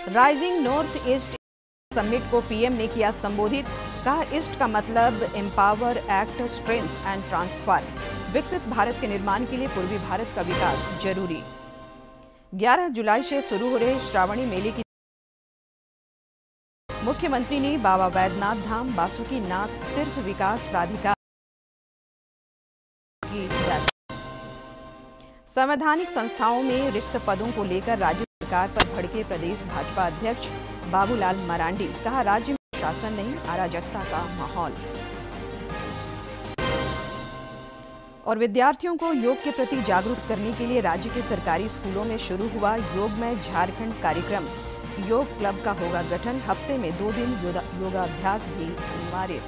Rising north east summit को PM ने किया संबोधित। कहा, ईस्ट का मतलब empower, act, strength and transform. विकसित भारत के निर्माण के लिए पूर्वी भारत का विकास जरूरी। 11 जुलाई से शुरू हो रहे श्रावणी मेले की मुख्यमंत्री ने बाबा वैद्यनाथ धाम बासुकीनाथ तीर्थ विकास प्राधिकार की संवैधानिक संस्थाओं में रिक्त पदों को लेकर राज्य सरकार पर भड़के प्रदेश भाजपा अध्यक्ष बाबूलाल मरांडी। कहा, राज्य में शासन नहीं, अराजकता का माहौल। और विद्यार्थियों को योग के प्रति जागरूक करने के लिए राज्य के सरकारी स्कूलों में शुरू हुआ योगमय झारखंड कार्यक्रम। योग क्लब का होगा गठन। हफ्ते में 2 दिन योगाभ्यास भी अनिवार्य।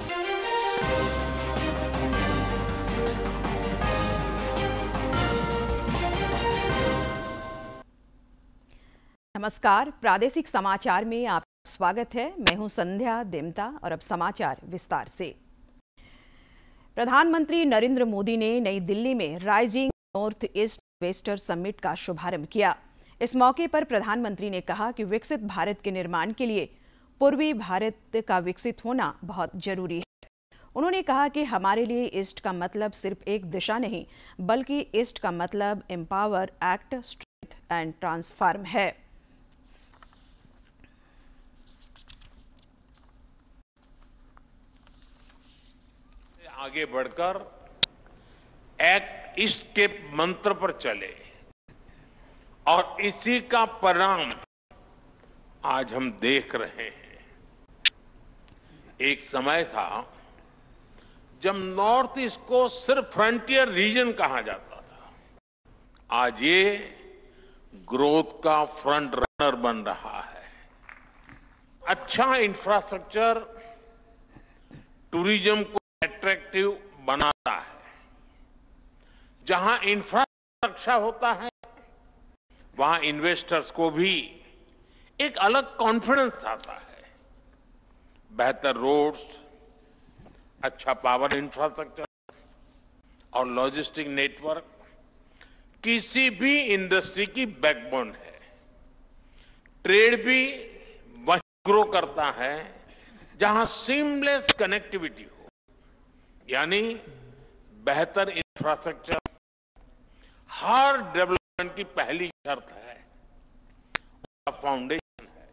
नमस्कार, प्रादेशिक समाचार में आपका स्वागत है। मैं हूं संध्या देमता और अब समाचार विस्तार से। प्रधानमंत्री नरेंद्र मोदी ने नई दिल्ली में rising north east investor summit का शुभारंभ किया। इस मौके पर प्रधानमंत्री ने कहा कि विकसित भारत के निर्माण के लिए पूर्वी भारत का विकसित होना बहुत जरूरी है। उन्होंने कहा कि हमारे लिए ईस्ट का मतलब सिर्फ एक दिशा नहीं, बल्कि ईस्ट का मतलब empower, act, strength and transform है। आगे बढ़कर एक्ट ईस्ट के मंत्र पर चले और इसी का परिणाम आज हम देख रहे हैं। एक समय था जब नॉर्थ ईस्ट को सिर्फ फ्रंटियर रीजन कहा जाता था। आज ये ग्रोथ का फ्रंट रनर बन रहा है। अच्छा इंफ्रास्ट्रक्चर टूरिज्म को अट्रैक्टिव बनाता है। जहां इंफ्रास्ट्रक्चर अच्छा होता है, वहां इन्वेस्टर्स को भी एक अलग कॉन्फिडेंस आता है। बेहतर रोड्स, अच्छा पावर इंफ्रास्ट्रक्चर और लॉजिस्टिक नेटवर्क किसी भी इंडस्ट्री की बैकबोन है। ट्रेड भी वहीं ग्रो करता है जहां सीमलेस कनेक्टिविटी हो, यानी बेहतर इंफ्रास्ट्रक्चर हर डेवलपमेंट की पहली शर्त है, फाउंडेशन है।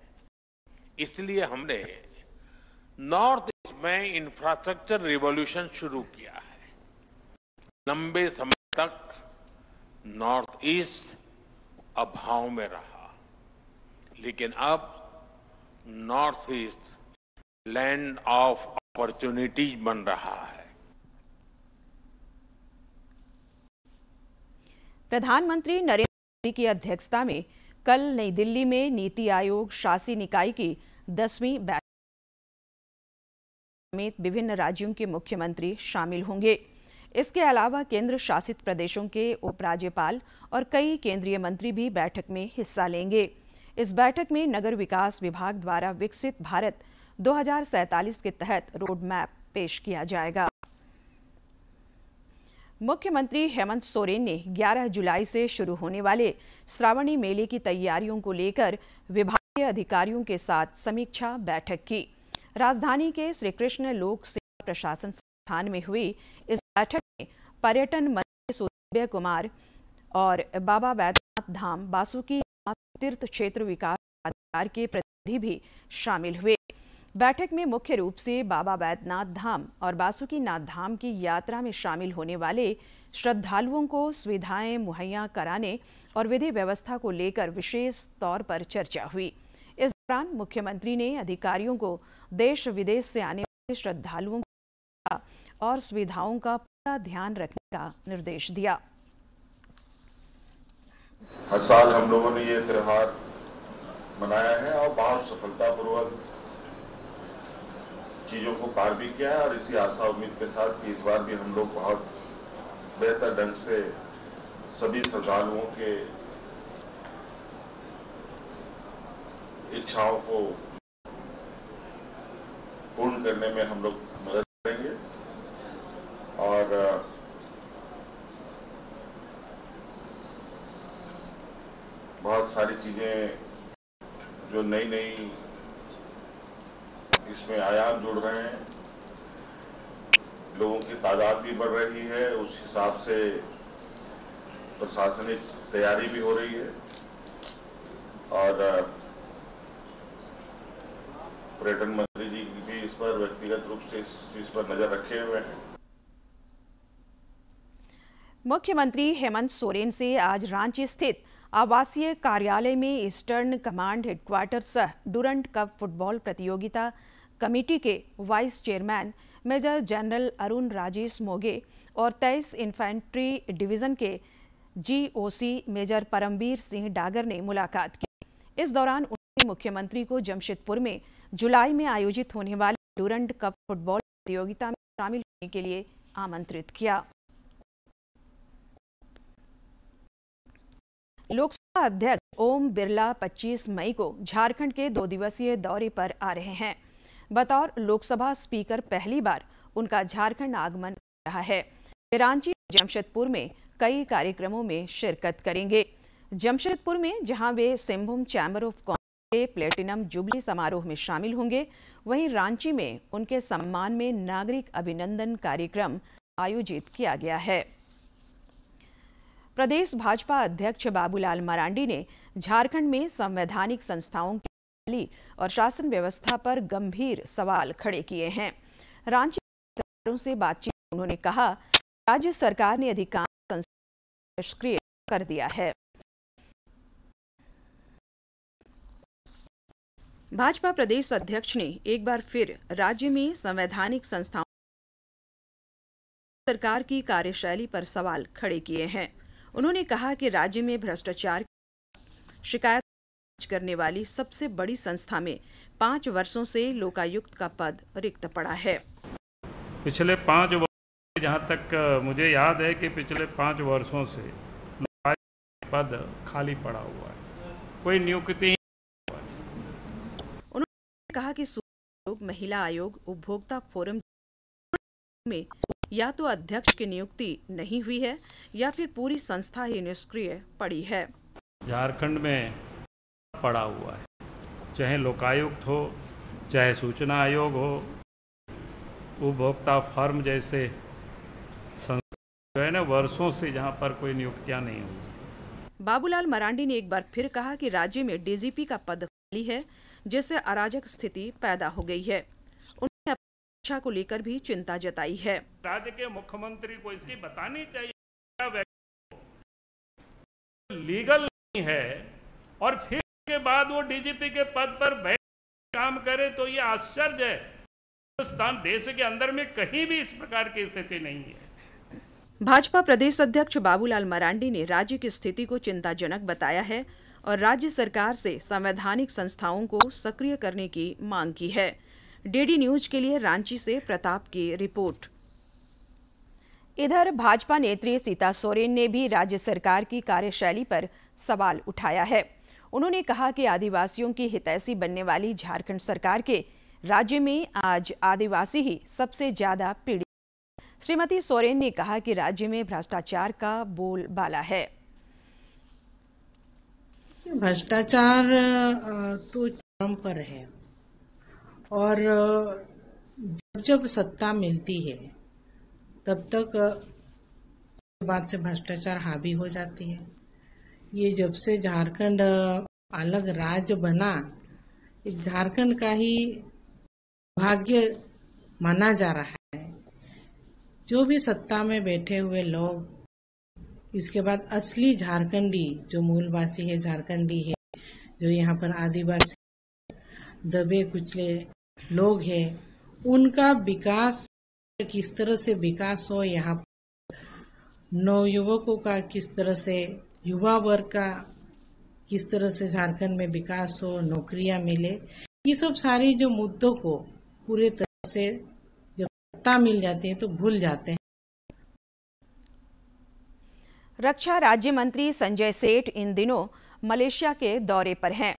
इसलिए हमने नॉर्थ ईस्ट में इंफ्रास्ट्रक्चर रिवॉल्यूशन शुरू किया है। लंबे समय तक नॉर्थ ईस्ट अभाव में रहा, लेकिन अब north east land of opportunities बन रहा है। प्रधानमंत्री नरेंद्र मोदी की अध्यक्षता में कल नई दिल्ली में नीति आयोग शासी निकाय की 10वीं बैठक समेत विभिन्न राज्यों के मुख्यमंत्री शामिल होंगे। इसके अलावा केंद्र शासित प्रदेशों के उपराज्यपाल और कई केंद्रीय मंत्री भी बैठक में हिस्सा लेंगे। इस बैठक में नगर विकास विभाग द्वारा विकसित भारत 2047 के तहत रोड मैप पेश किया जाएगा। मुख्यमंत्री हेमंत सोरेन ने 11 जुलाई से शुरू होने वाले श्रावणी मेले की तैयारियों को लेकर विभागीय अधिकारियों के साथ समीक्षा बैठक की। राजधानी के श्री कृष्ण लोक सेवा प्रशासन संस्थान में हुई इस बैठक में पर्यटन मंत्री सुदीव्य कुमार और बाबा वैद्यनाथ धाम बासुकीनाथ तीर्थ क्षेत्र विकास प्राधिकार के प्रतिनिधि भी शामिल हुए। बैठक में मुख्य रूप से बाबा वैद्यनाथ धाम और बासुकीनाथ धाम की यात्रा में शामिल होने वाले श्रद्धालुओं को सुविधाएं मुहैया कराने और विधि व्यवस्था को लेकर विशेष तौर पर चर्चा हुई। इस दौरान मुख्यमंत्री ने अधिकारियों को देश विदेश से आने वाले श्रद्धालुओं और सुविधाओं का पूरा ध्यान रखने का निर्देश दिया। हर साल हम लोगों ने ये त्योहार मनाया है और बहुत सफलतापूर्वक चीजों को पार भी किया है, और इसी आशा उम्मीद के साथ कि इस बार भी हम लोग बहुत बेहतर ढंग से सभी श्रद्धालुओं के इच्छाओं को पूर्ण करने में हम लोग मदद करेंगे। और बहुत सारी चीजें जो नई इसमें आयाम जुड़ रहे हैं, लोगों की तादाद भी बढ़ रही है, उस हिसाब से प्रशासनिक तैयारी भी हो रही है और पर्यटन मंत्री जी भी इस पर व्यक्तिगत रूप से इस पर नजर रखे हुए हैं। मुख्यमंत्री हेमंत सोरेन से आज रांची स्थित आवासीय कार्यालय में ईस्टर्न कमांड हेडक्वार्टर सह डूरंट कप फुटबॉल प्रतियोगिता कमेटी के vice chairman major general Arun Rajesh Moge और 23 इन्फेंट्री डिवीजन के GOC मेजर परमवीर सिंह डागर ने मुलाकात की। इस दौरान उन्होंने मुख्यमंत्री को जमशेदपुर में जुलाई में आयोजित होने वाले डूरंट कप फुटबॉल प्रतियोगिता में शामिल होने के लिए आमंत्रित किया। लोकसभा अध्यक्ष ओम बिरला 25 मई को झारखंड के 2 दिवसीय दौरे पर आ रहे हैं। बतौर लोकसभा स्पीकर पहली बार उनका झारखंड आगमन हो रहा है। वे रांची और जमशेदपुर में कई कार्यक्रमों में शिरकत करेंगे। जमशेदपुर में जहां वे सिंहभूम चैम्बर ऑफ कॉमर्स के प्लेटिनम जुबली समारोह में शामिल होंगे, वहीं रांची में उनके सम्मान में नागरिक अभिनंदन कार्यक्रम आयोजित किया गया है। प्रदेश भाजपा अध्यक्ष बाबूलाल मरांडी ने झारखंड में संवैधानिक संस्थाओं की बहाली और शासन व्यवस्था पर गंभीर सवाल खड़े किए हैं। रांची में पत्रकारों से बातचीत में उन्होंने कहा, राज्य सरकार ने अधिकांश संस्थाओं को निष्क्रिय कर दिया है। भाजपा प्रदेश अध्यक्ष ने एक बार फिर राज्य में संवैधानिक संस्थाओं सरकार की कार्यशैली पर सवाल खड़े किए हैं। उन्होंने कहा कि राज्य में भ्रष्टाचार की शिकायत करने वाली सबसे बड़ी संस्था में 5 वर्षों से लोकायुक्त का पद रिक्त पड़ा है। पिछले 5 वर्ष जहाँ तक मुझे याद है कि पिछले 5 वर्षों से लोकायुक्त पद खाली पड़ा हुआ है, कोई नियुक्ति। उन्होंने कहा कि आयोग, महिला आयोग, उपभोक्ता फोरम में या तो अध्यक्ष की नियुक्ति नहीं हुई है या फिर पूरी संस्था ही निष्क्रिय पड़ी है। झारखंड में पड़ा हुआ है, चाहे लोकायुक्त हो, चाहे सूचना आयोग हो, उपभोक्ता फर्म जैसे संस्था है ना, वर्षों से जहां पर कोई नियुक्तियां नहीं हुई। बाबूलाल मरांडी ने एक बार फिर कहा कि राज्य में डीजीपी का पद खाली है, जिससे अराजक स्थिति पैदा हो गई है। उन्होंने शिक्षा को लेकर भी चिंता जताई है। राज्य के मुख्यमंत्री को इसकी बतानी चाहिए लीगल नहीं है और फिर के बाद वो डीजीपी के पद पर बैठ काम करे, तो ये आश्चर्य है। हिंदुस्तान देश के अंदर में कहीं भी इस प्रकार की स्थिति नहीं है। भाजपा प्रदेश अध्यक्ष बाबूलाल मरांडी ने राज्य की स्थिति को चिंताजनक बताया है और राज्य सरकार से संवैधानिक संस्थाओं को सक्रिय करने की मांग की है। डीडी न्यूज के लिए रांची से प्रताप की रिपोर्ट। इधर भाजपा नेत्री सीता सोरेन ने भी राज्य सरकार की कार्यशैली पर सवाल उठाया है। उन्होंने कहा कि आदिवासियों की हितैषी बनने वाली झारखंड सरकार के राज्य में आज आदिवासी ही सबसे ज्यादा पीड़ित। श्रीमती सोरेन ने कहा कि राज्य में भ्रष्टाचार का बोलबाला है। भ्रष्टाचार तो चरम पर है और जब सत्ता मिलती है तब तक बाद से भ्रष्टाचार हावी हो जाती है। ये जब से झारखंड अलग राज्य बना, झारखंड का ही भाग्य माना जा रहा है। जो भी सत्ता में बैठे हुए लोग इसके बाद असली झारखंडी जो मूलवासी है, झारखंडी है, जो यहाँ पर आदिवासी दबे कुचले लोग हैं, उनका विकास किस तरह से विकास हो, यहाँ नवयुवकों का किस तरह से, युवा वर्ग का किस तरह से झारखंड में विकास हो, नौकरियां मिले, ये सब सारी जो मुद्दों को पूरे तरह से जब सत्ता मिल जाती है तो भूल जाते हैं। रक्षा राज्य मंत्री संजय सेठ इन दिनों मलेशिया के दौरे पर हैं।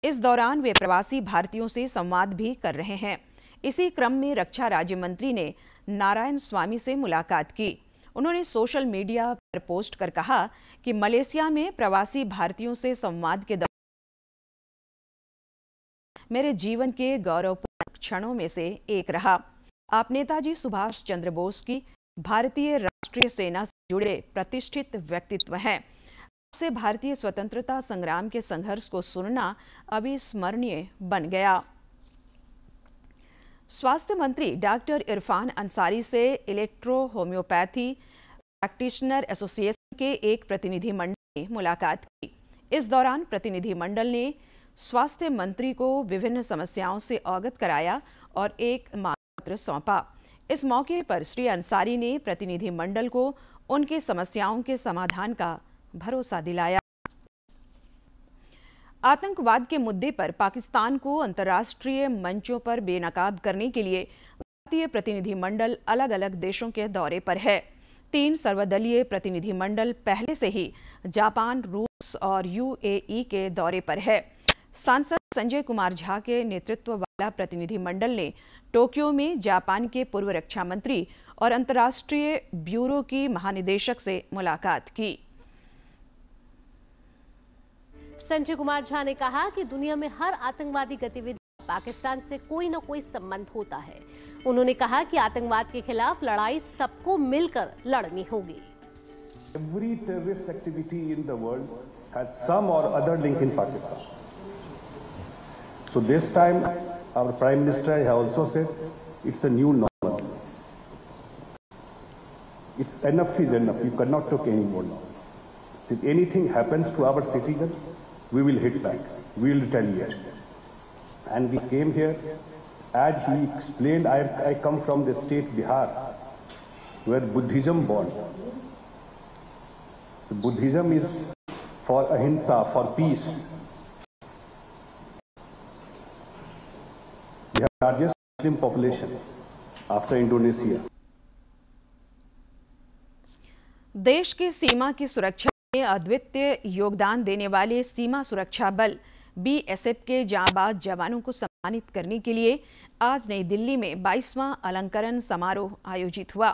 इस दौरान वे प्रवासी भारतीयों से संवाद भी कर रहे हैं। इसी क्रम में रक्षा राज्य मंत्री ने नारायण स्वामी से मुलाकात की। उन्होंने सोशल मीडिया पर पोस्ट कर कहा कि मलेशिया में प्रवासी भारतीयों से संवाद के दौरान मेरे जीवन के गौरवपूर्ण क्षणों में से एक रहा। आप नेताजी सुभाष चंद्र बोस की भारतीय राष्ट्रीय सेना से जुड़े प्रतिष्ठित व्यक्तित्व हैं। आपसे भारतीय स्वतंत्रता संग्राम के संघर्ष को सुनना अविस्मरणीय बन गया। स्वास्थ्य मंत्री डॉक्टर इरफान अंसारी से इलेक्ट्रो होम्योपैथी प्रैक्टिशनर एसोसिएशन के एक प्रतिनिधिमंडल ने मुलाकात की। इस दौरान प्रतिनिधिमंडल ने स्वास्थ्य मंत्री को विभिन्न समस्याओं से अवगत कराया और एक मांग पत्र सौंपा। इस मौके पर श्री अंसारी ने प्रतिनिधिमंडल को उनकी समस्याओं के समाधान का भरोसा दिलाया। आतंकवाद के मुद्दे पर पाकिस्तान को अंतर्राष्ट्रीय मंचों पर बेनकाब करने के लिए भारतीय प्रतिनिधिमंडल अलग अलग देशों के दौरे पर है। 3 सर्वदलीय प्रतिनिधिमंडल पहले से ही जापान, रूस और यूएई के दौरे पर है। सांसद संजय कुमार झा के नेतृत्व वाला प्रतिनिधिमंडल ने टोक्यो में जापान के पूर्व रक्षा मंत्री और अंतर्राष्ट्रीय ब्यूरो की महानिदेशक से मुलाकात की। संजय कुमार झा ने कहा कि दुनिया में हर आतंकवादी गतिविधि पाकिस्तान से कोई न कोई संबंध होता है। उन्होंने कहा कि आतंकवाद के खिलाफ लड़ाई सबको मिलकर लड़नी होगी। Every terrorist activity in the world has some or other link in Pakistan. So this time our Prime Minister has also said it's a new normal. It's enough is enough. You cannot take any more now. If anything happens to our citizens, we will hit back. We will retaliate. And we came here, as he explained, I come from the state Bihar, where Buddhism born. Buddhism is for ahimsa, for peace. We have the largest Muslim population after Indonesia. देश की सीमा की सुरक्षा में अद्वितीय योगदान देने वाले सीमा सुरक्षा बल बीएसएफ के जांबाज जवानों को सम्मानित करने के लिए आज नई दिल्ली में 22वां अलंकरण समारोह आयोजित हुआ।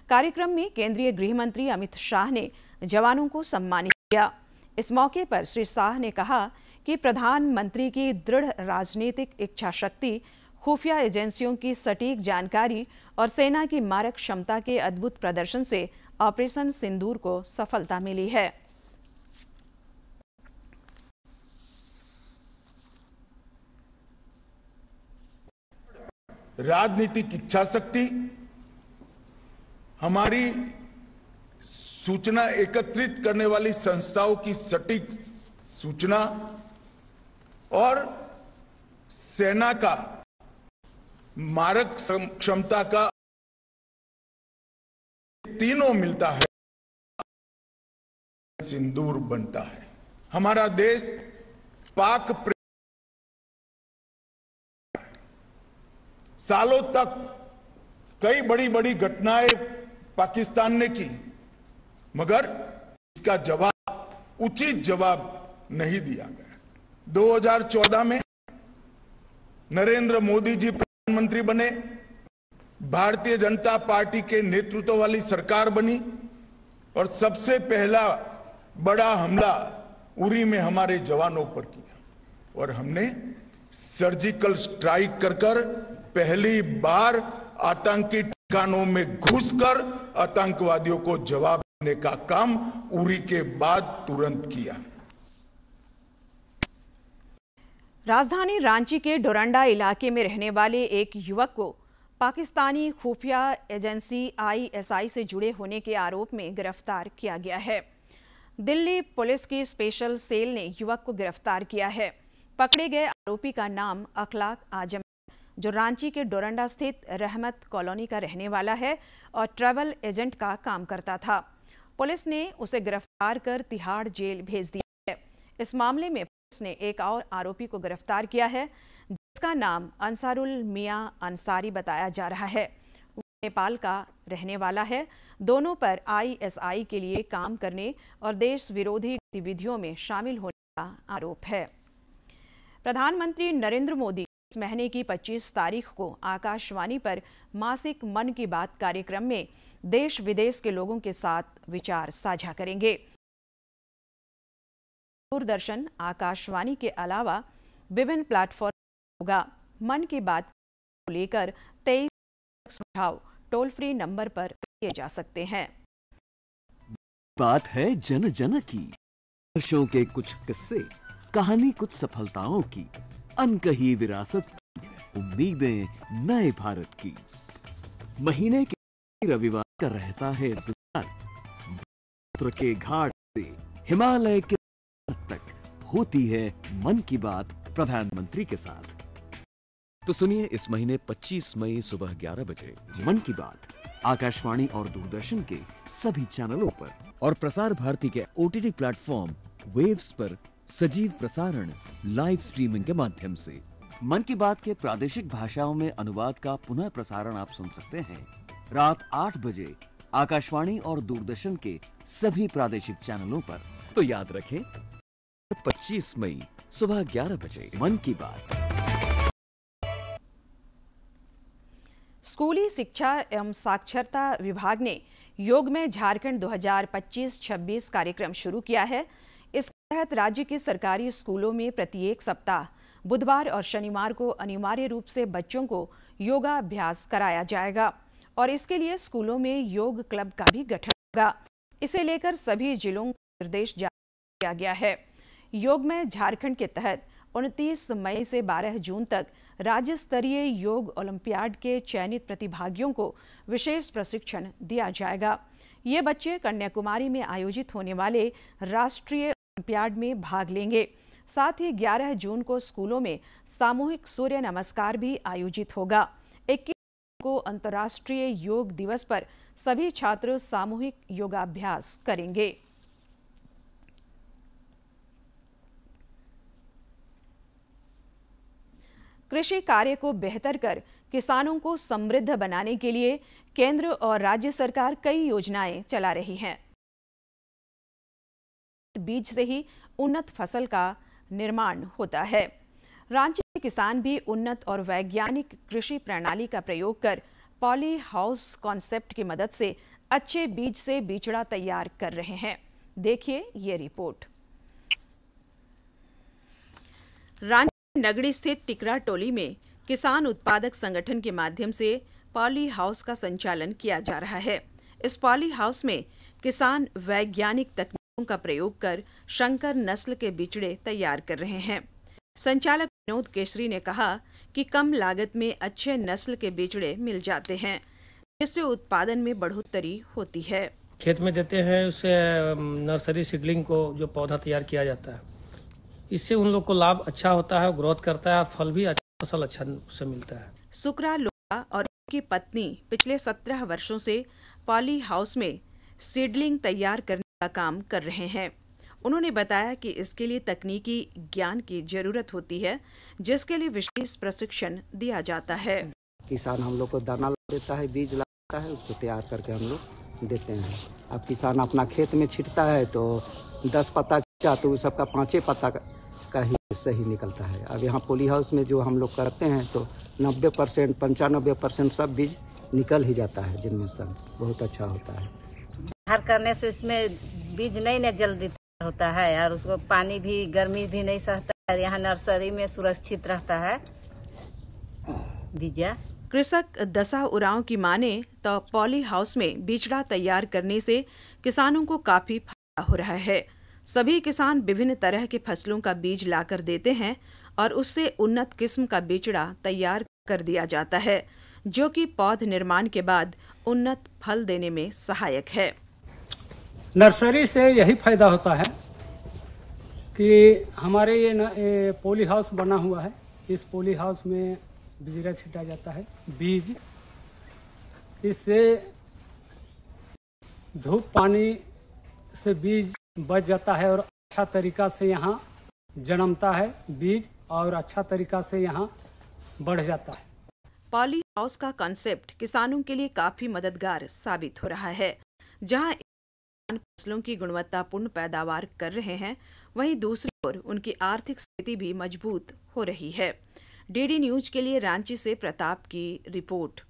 कार्यक्रम में केंद्रीय गृह मंत्री अमित शाह ने जवानों को सम्मानित किया। इस मौके पर श्री शाह ने कहा कि प्रधानमंत्री की दृढ़ राजनीतिक इच्छा शक्ति, खुफिया एजेंसियों की सटीक जानकारी और सेना की मारक क्षमता के अद्भुत प्रदर्शन से ऑपरेशन सिंदूर को सफलता मिली है। राजनीतिक इच्छा शक्ति, हमारी सूचना एकत्रित करने वाली संस्थाओं की सटीक सूचना और सेना का मारक क्षमता का तीनों मिलता है, सिंदूर बनता है। हमारा देश पाक सालों तक कई बड़ी बड़ी घटनाएं पाकिस्तान ने की, मगर इसका जवाब, उचित जवाब नहीं दिया गया। 2014 में नरेंद्र मोदी जी प्रधानमंत्री बने, भारतीय जनता पार्टी के नेतृत्व वाली सरकार बनी और सबसे पहला बड़ा हमला उरी में हमारे जवानों पर किया और हमने सर्जिकल स्ट्राइक कर पहली बार आतंकी ठिकानों में घुसकर आतंकवादियों को जवाब देने का काम उरी के बाद तुरंत किया। राजधानी रांची के डोरंडा इलाके में रहने वाले एक युवक को पाकिस्तानी खुफिया एजेंसी आईएसआई से जुड़े होने के आरोप में गिरफ्तार किया गया है। दिल्ली पुलिस की स्पेशल सेल ने युवक को गिरफ्तार किया है। पकड़े गए आरोपी का नाम अखलाक आजम, जो रांची के डोरंडा स्थित रहमत कॉलोनी का रहने वाला है और ट्रैवल एजेंट का काम करता था। पुलिस ने उसे गिरफ्तार कर तिहाड़ जेल भेज दिया है। इस मामले में पुलिस ने एक और आरोपी को गिरफ्तार किया है, जिसका नाम अंसारुल मियां अंसारी बताया जा रहा है। वो नेपाल का रहने वाला है। दोनों पर आईएसआई के लिए काम करने और देश विरोधी गतिविधियों में शामिल होने का आरोप है। प्रधानमंत्री नरेंद्र मोदी इस महीने की 25 तारीख को आकाशवाणी पर मासिक मन की बात कार्यक्रम में देश विदेश के लोगों के साथ विचार साझा करेंगे। दूरदर्शन, आकाशवाणी के अलावा विभिन्न प्लेटफॉर्म होगा। मन की बात को लेकर 23 सुझाव टोल फ्री नंबर पर किए जा सकते हैं। बात है जन जन की, वर्षों के कुछ किस्से, कहानी कुछ सफलताओं की, अनकही विरासत की, उम्मीदें नए भारत की। महीने के रविवार का रहता है इंतजार, समुद्र के घाट से हिमालय के तक होती है मन की बात प्रधानमंत्री के साथ। तो सुनिए इस महीने 25 मई सुबह 11 बजे मन की बात आकाशवाणी और दूरदर्शन के सभी चैनलों पर और प्रसार भारती के OTT प्लेटफॉर्म वेव्स पर सजीव प्रसारण लाइव स्ट्रीमिंग के माध्यम से। मन की बात के प्रादेशिक भाषाओं में अनुवाद का पुनः प्रसारण आप सुन सकते हैं रात 8 बजे आकाशवाणी और दूरदर्शन के सभी प्रादेशिक चैनलों पर। तो याद रखें 25 मई सुबह 11 बजे मन की बात। स्कूली शिक्षा एवं साक्षरता विभाग ने योग में झारखंड 2025-26 कार्यक्रम शुरू किया है। इसके तहत राज्य के सरकारी स्कूलों में प्रत्येक सप्ताह बुधवार और शनिवार को अनिवार्य रूप से बच्चों को योगाभ्यास कराया जाएगा और इसके लिए स्कूलों में योग क्लब का भी गठन होगा। इसे लेकर सभी जिलों को निर्देश जारी किया गया है। योग में झारखंड के तहत 29 मई से 12 जून तक राज्य स्तरीय योग ओलंपियाड के चयनित प्रतिभागियों को विशेष प्रशिक्षण दिया जाएगा। ये बच्चे कन्याकुमारी में आयोजित होने वाले राष्ट्रीय ओलंपियाड में भाग लेंगे। साथ ही 11 जून को स्कूलों में सामूहिक सूर्य नमस्कार भी आयोजित होगा। 21 को अंतर्राष्ट्रीय योग दिवस पर सभी छात्र सामूहिक योगाभ्यास करेंगे। कृषि कार्य को बेहतर कर किसानों को समृद्ध बनाने के लिए केंद्र और राज्य सरकार कई योजनाएं चला रही हैं। बीज से ही उन्नत फसल का निर्माण होता है। रांची के किसान भी उन्नत और वैज्ञानिक कृषि प्रणाली का प्रयोग कर पॉली हाउस कॉन्सेप्ट की मदद से अच्छे बीज से बिचड़ा तैयार कर रहे हैं। देखिए ये रिपोर्ट। रांची नगड़ी स्थित टिकरा टोली में किसान उत्पादक संगठन के माध्यम से पॉली हाउस का संचालन किया जा रहा है। इस पॉली हाउस में किसान वैज्ञानिक तकनीकों का प्रयोग कर शंकर नस्ल के बिचड़े तैयार कर रहे हैं। संचालक विनोद केसरी ने कहा कि कम लागत में अच्छे नस्ल के बिचड़े मिल जाते हैं, जिससे उत्पादन में बढ़ोतरी होती है। खेत में देते हैं, उससे नर्सरी सीडलिंग को जो पौधा तैयार किया जाता है, इससे उन लोग को लाभ अच्छा होता है, ग्रोथ करता है, फल भी अच्छा, फसल अच्छा से मिलता है। सुकरा लोहा और उनकी पत्नी पिछले 17 वर्षों से पॉली हाउस में सीडलिंग तैयार करने का काम कर रहे हैं। उन्होंने बताया कि इसके लिए तकनीकी ज्ञान की जरूरत होती है, जिसके लिए विशेष प्रशिक्षण दिया जाता है। किसान हम लोग को दाना देता है, बीज लाता है, उसको तैयार करके हम लोग देते हैं। अब किसान अपना खेत में छिटता है तो 10 पत्ता तो सबका 5 पत्ता का ही सही निकलता है। अब यहाँ पॉली हाउस में जो हम लोग करते हैं तो 90% 95% सब बीज निकल ही जाता है, जिनमें सब बहुत अच्छा होता है। बाहर करने से इसमें बीज नहीं न जल्दी होता है और उसको पानी भी गर्मी भी नहीं सहता है। यहाँ नर्सरी में सुरक्षित रहता है बीजा। कृषक दशा उरांव की माने तो पॉली हाउस में बिचड़ा तैयार करने से किसानों को काफी फायदा हो रहा है। सभी किसान विभिन्न तरह के फसलों का बीज लाकर देते हैं और उससे उन्नत किस्म का बिचड़ा तैयार कर दिया जाता है, जो कि पौध निर्माण के बाद उन्नत फल देने में सहायक है। नर्सरी से यही फायदा होता है कि हमारे ये पॉली हाउस बना हुआ है। इस पॉली हाउस में बिचड़ा छिटा जाता है, बीज, इससे धूप पानी से बीज बच जाता है और अच्छा तरीका से यहाँ जन्मता है बीज और अच्छा तरीका से यहाँ बढ़ जाता है। पॉली हाउस का कॉन्सेप्ट किसानों के लिए काफी मददगार साबित हो रहा है। जहाँ किसान फसलों की गुणवत्तापूर्ण पैदावार कर रहे हैं, वहीं दूसरी ओर उनकी आर्थिक स्थिति भी मजबूत हो रही है। डीडी न्यूज के लिए रांची से प्रताप की रिपोर्ट।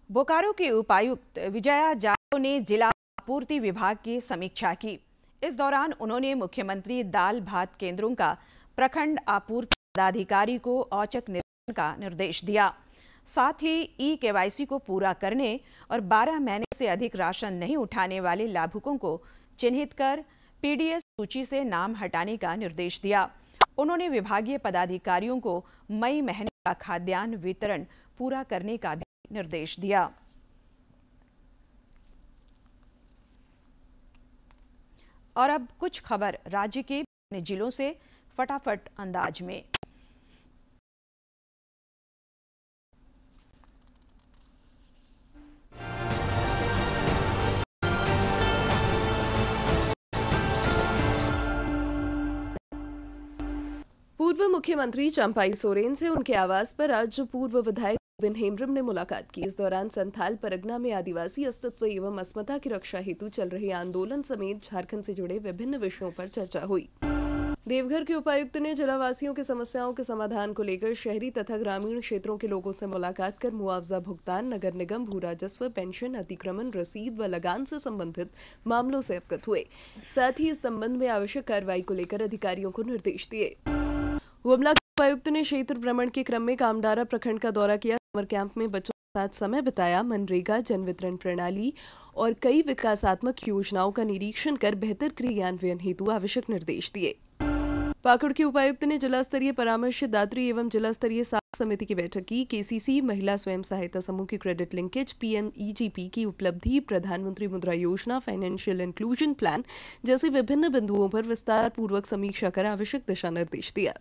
बोकारो के उपायुक्त विजया जाधव ने जिला आपूर्ति विभाग की समीक्षा की। इस दौरान उन्होंने मुख्यमंत्री दाल भात केंद्रों का प्रखंड आपूर्ति पदाधिकारी को औचक निरीक्षण का निर्देश दिया। साथ ही ई-केवाईसी को पूरा करने और 12 महीने से अधिक राशन नहीं उठाने वाले लाभुकों को चिन्हित कर पीडीएस सूची से नाम हटाने का निर्देश दिया। उन्होंने विभागीय पदाधिकारियों को मई महीने का खाद्यान्न वितरण पूरा करने का भी निर्देश दिया। और अब कुछ खबर राज्य के विभिन्न जिलों से फटाफट अंदाज में। पूर्व मुख्यमंत्री चंपाई सोरेन से उनके आवास पर आज पूर्व विधायक गोविंद हेम्ब्रम ने मुलाकात की। इस दौरान संथाल परगना में आदिवासी अस्तित्व एवं अस्मिता की रक्षा हेतु चल रहे आंदोलन समेत झारखंड से जुड़े विभिन्न विषयों पर चर्चा हुई। देवघर के उपायुक्त ने जिलावासियों की समस्याओं के समाधान को लेकर शहरी तथा ग्रामीण क्षेत्रों के लोगों से मुलाकात कर मुआवजा भुगतान, नगर निगम, भू राजस्व, पेंशन, अतिक्रमण, रसीद व लगान से संबंधित मामलों से अवगत हुए। साथ ही इस संबंध में आवश्यक कार्रवाई को लेकर अधिकारियों को निर्देश दिए। गुमला के उपायुक्त ने क्षेत्र भ्रमण के क्रम में कामडारा प्रखंड का दौरा किया। समर कैंप में बच्चों के साथ समय बिताया। मनरेगा, जन वितरण प्रणाली और कई विकासात्मक योजनाओं का निरीक्षण कर बेहतर क्रियान्वयन हेतु आवश्यक निर्देश दिए। पाकुड़ के उपायुक्त ने जिला स्तरीय परामर्शदात्री एवं जिला स्तरीय साख समिति की बैठक की। केसीसी, महिला स्वयं सहायता समूह की क्रेडिट लिंकेज, पीएमईजीपी की उपलब्धि, प्रधानमंत्री मुद्रा योजना, फाइनेंशियल इंक्लूजन प्लान जैसे विभिन्न बिंदुओं पर विस्तार पूर्वक समीक्षा कर आवश्यक दिशा निर्देश दिया।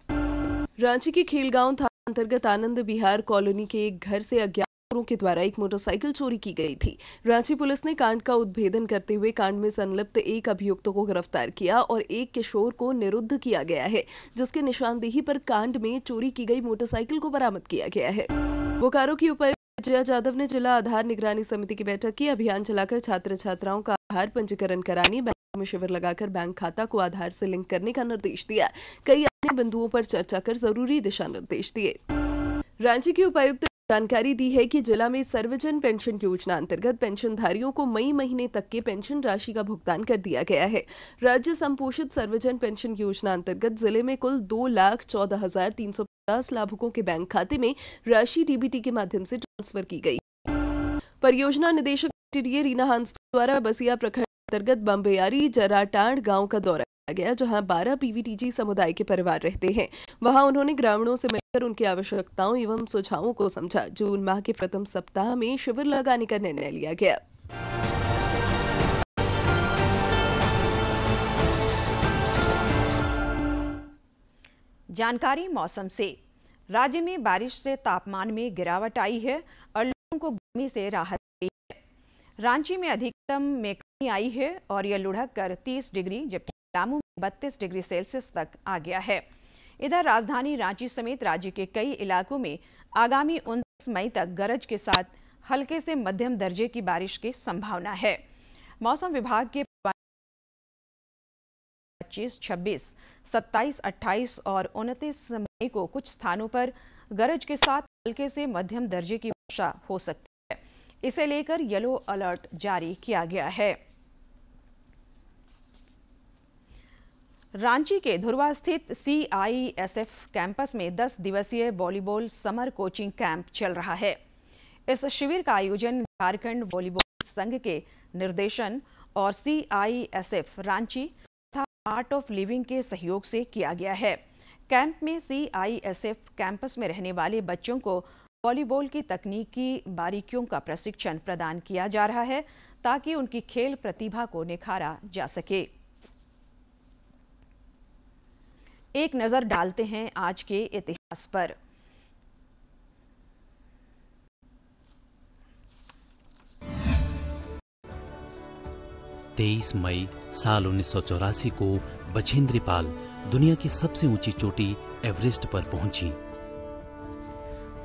रांची के खेलगांव थाना अंतर्गत आनंद विहार कॉलोनी के एक घर से अज्ञात चोरों के द्वारा एक मोटरसाइकिल चोरी की गई थी। रांची पुलिस ने कांड का उद्भेदन करते हुए कांड में संलिप्त एक अभियुक्त को गिरफ्तार किया और एक किशोर को निरुद्ध किया गया है, जिसके निशानदेही पर कांड में चोरी की गई मोटरसाइकिल को बरामद किया गया है। बोकारो की उपायुक्त विजया यादव ने जिला आधार निगरानी समिति की बैठक की। अभियान चलाकर छात्र छात्राओं का आधार पंजीकरण कराने, बैंक में शिविर लगाकर बैंक खाता को आधार से लिंक करने का निर्देश दिया। कई अन्य बिंदुओं पर चर्चा कर जरूरी दिशा निर्देश दिए। रांची के उपायुक्त ने जानकारी दी है कि जिला में सर्वजन पेंशन योजना अंतर्गत पेंशनधारियों को मई महीने तक के पेंशन राशि का भुगतान कर दिया गया है। राज्य संपोषित सर्वजन पेंशन योजना अंतर्गत जिले में कुल 2,14,350 लाभुकों के बैंक खाते में राशि डीबीटी के माध्यम से ट्रांसफर की गई। परियोजना निदेशक टीडीए रीना हंस द्वारा बसिया प्रखंड अंतर्गत बम्बेयारी जराटांड गांव का दौरा किया गया, जहां 12 पीवीटीजी समुदाय के परिवार रहते हैं। वहां उन्होंने ग्रामीणों से मिलकर उनकी आवश्यकताओं एवं सुझावों को समझा। जून माह के प्रथम सप्ताह में शिविर लगाने का निर्णय लिया गया। जानकारी मौसम से। राज्य में बारिश से तापमान में गिरावट आई है और लोगों को गर्मी से राहत मिली है। रांची में अधिकतम में कमी आई है और यह लुढ़क कर 30 डिग्री जबकि पलामू में 32 डिग्री सेल्सियस तक आ गया है। इधर राजधानी रांची समेत राज्य के कई इलाकों में आगामी 29 मई तक गरज के साथ हल्के से मध्यम दर्जे की बारिश की संभावना है। मौसम विभाग के 25, 26, 27, 28 और 29 मई को कुछ स्थानों पर गरज के साथ हल्के से मध्यम दर्जे की वर्षा हो सकती है। इसे लेकर येलो अलर्ट जारी किया गया है। रांची के धुर्वा स्थित CISF कैंपस में 10 दिवसीय वॉलीबॉल समर कोचिंग कैंप चल रहा है। इस शिविर का आयोजन झारखंड वॉलीबॉल संघ के निर्देशन और CISF रांची तथा आर्ट ऑफ लिविंग के सहयोग से किया गया है। कैंप में CISF कैंपस में रहने वाले बच्चों को वॉलीबॉल की तकनीकी बारीकियों का प्रशिक्षण प्रदान किया जा रहा है ताकि उनकी खेल प्रतिभा को निखारा जा सके। एक नजर डालते हैं आज के इतिहास पर। तेईस मई साल 1984 को बछेंद्री पाल दुनिया की सबसे ऊंची चोटी एवरेस्ट पर पहुंची।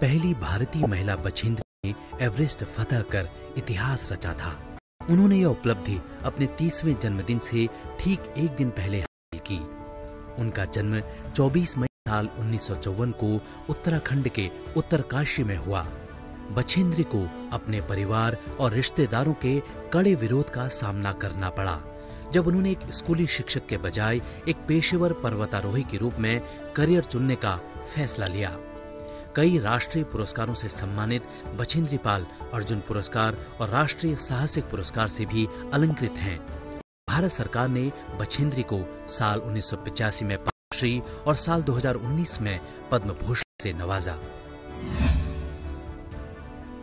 पहली भारतीय महिला बछेंद्री ने एवरेस्ट फतह कर इतिहास रचा था। उन्होंने यह उपलब्धि अपने 30वें जन्मदिन से ठीक एक दिन पहले हासिल की। उनका जन्म 24 मई साल 1954 को उत्तराखंड के उत्तरकाशी में हुआ। बछेंद्री को अपने परिवार और रिश्तेदारों के कड़े विरोध का सामना करना पड़ा जब उन्होंने एक स्कूली शिक्षक के बजाय एक पेशेवर पर्वतारोही के रूप में करियर चुनने का फैसला लिया। कई राष्ट्रीय पुरस्कारों से सम्मानित बछेंद्री पाल अर्जुन पुरस्कार और राष्ट्रीय साहसिक पुरस्कार से भी अलंकृत हैं। भारत सरकार ने बछेंद्री को साल 1985 में पद्मश्री और साल 2019 में पद्म भूषण से नवाजा।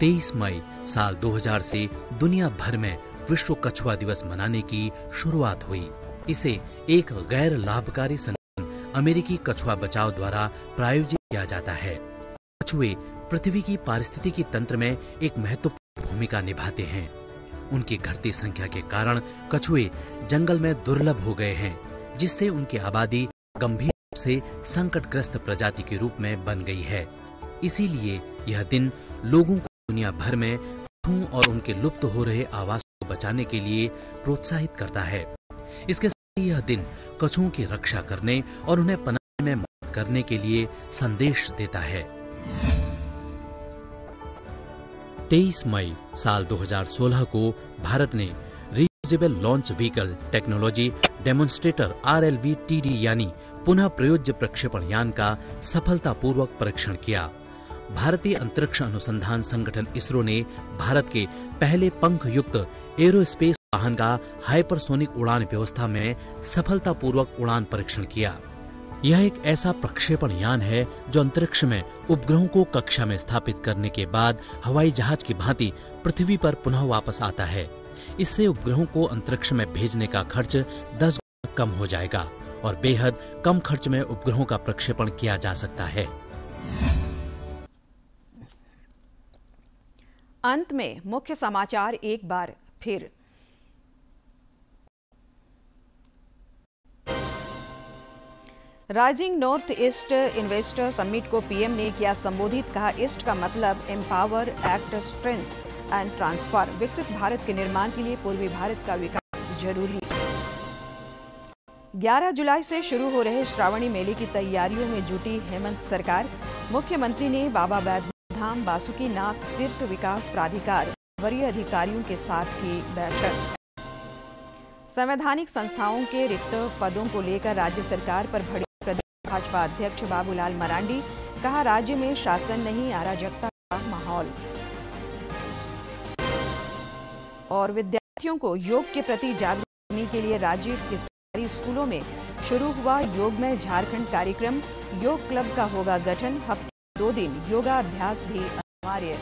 23 मई साल 2000 से दुनिया भर में विश्व कछुआ दिवस मनाने की शुरुआत हुई। इसे एक गैर लाभकारी संगठन अमेरिकी कछुआ बचाव द्वारा प्रायोजित किया जाता है। कछुए पृथ्वी की पारिस्थितिकी तंत्र में एक महत्वपूर्ण भूमिका निभाते हैं। उनकी घटती संख्या के कारण कछुए जंगल में दुर्लभ हो गए हैं, जिससे उनकी आबादी गंभीर रूप से संकटग्रस्त प्रजाति के रूप में बन गई है। इसीलिए यह दिन लोगों को दुनिया भर में कछुओं और उनके लुप्त हो रहे आवासों को बचाने के लिए प्रोत्साहित करता है। इसके साथ ही यह दिन कछुओं की रक्षा करने और उन्हें पनाने में मदद करने के लिए संदेश देता है। 23 मई साल 2016 को भारत ने reusable launch vehicle technology demonstrator RLV-TD यानी पुनः प्रयोज्य प्रक्षेपण यान का सफलतापूर्वक परीक्षण किया। भारतीय अंतरिक्ष अनुसंधान संगठन इसरो ने भारत के पहले पंख युक्त एरोस्पेस वाहन का हाइपरसोनिक उड़ान व्यवस्था में सफलतापूर्वक उड़ान परीक्षण किया। यह एक ऐसा प्रक्षेपण यान है जो अंतरिक्ष में उपग्रहों को कक्षा में स्थापित करने के बाद हवाई जहाज की भांति पृथ्वी पर पुनः वापस आता है। इससे उपग्रहों को अंतरिक्ष में भेजने का खर्च 10 गुना कम हो जाएगा और बेहद कम खर्च में उपग्रहों का प्रक्षेपण किया जा सकता है। अंत में मुख्य समाचार एक बार फिर। Rising north east investor summit को पीएम ने किया संबोधित। कहा, ईस्ट का मतलब empower, act, strength and transfer. विकसित भारत के निर्माण के लिए पूर्वी भारत का विकास जरूरी। 11 जुलाई से शुरू हो रहे श्रावणी मेले की तैयारियों में जुटी हेमंत सरकार। मुख्यमंत्री ने बाबा बैद्यनाथ बासुकीनाथ तीर्थ विकास प्राधिकार वरीय अधिकारियों के साथ की बैठक। संवैधानिक संस्थाओं के रिक्त पदों को लेकर राज्य सरकार पर भड़ी प्रदेश भाजपा अध्यक्ष बाबूलाल मरांडी। कहा, राज्य में शासन नहीं, अराजकता का माहौल। और विद्यार्थियों को योग के प्रति जागरूक करने के लिए राज्य के सरकारी स्कूलों में शुरू हुआ योगमय झारखंड कार्यक्रम। योग क्लब का होगा गठन। हफ्ते 2 दिन योगा अभ्यास भी अनिवार्य।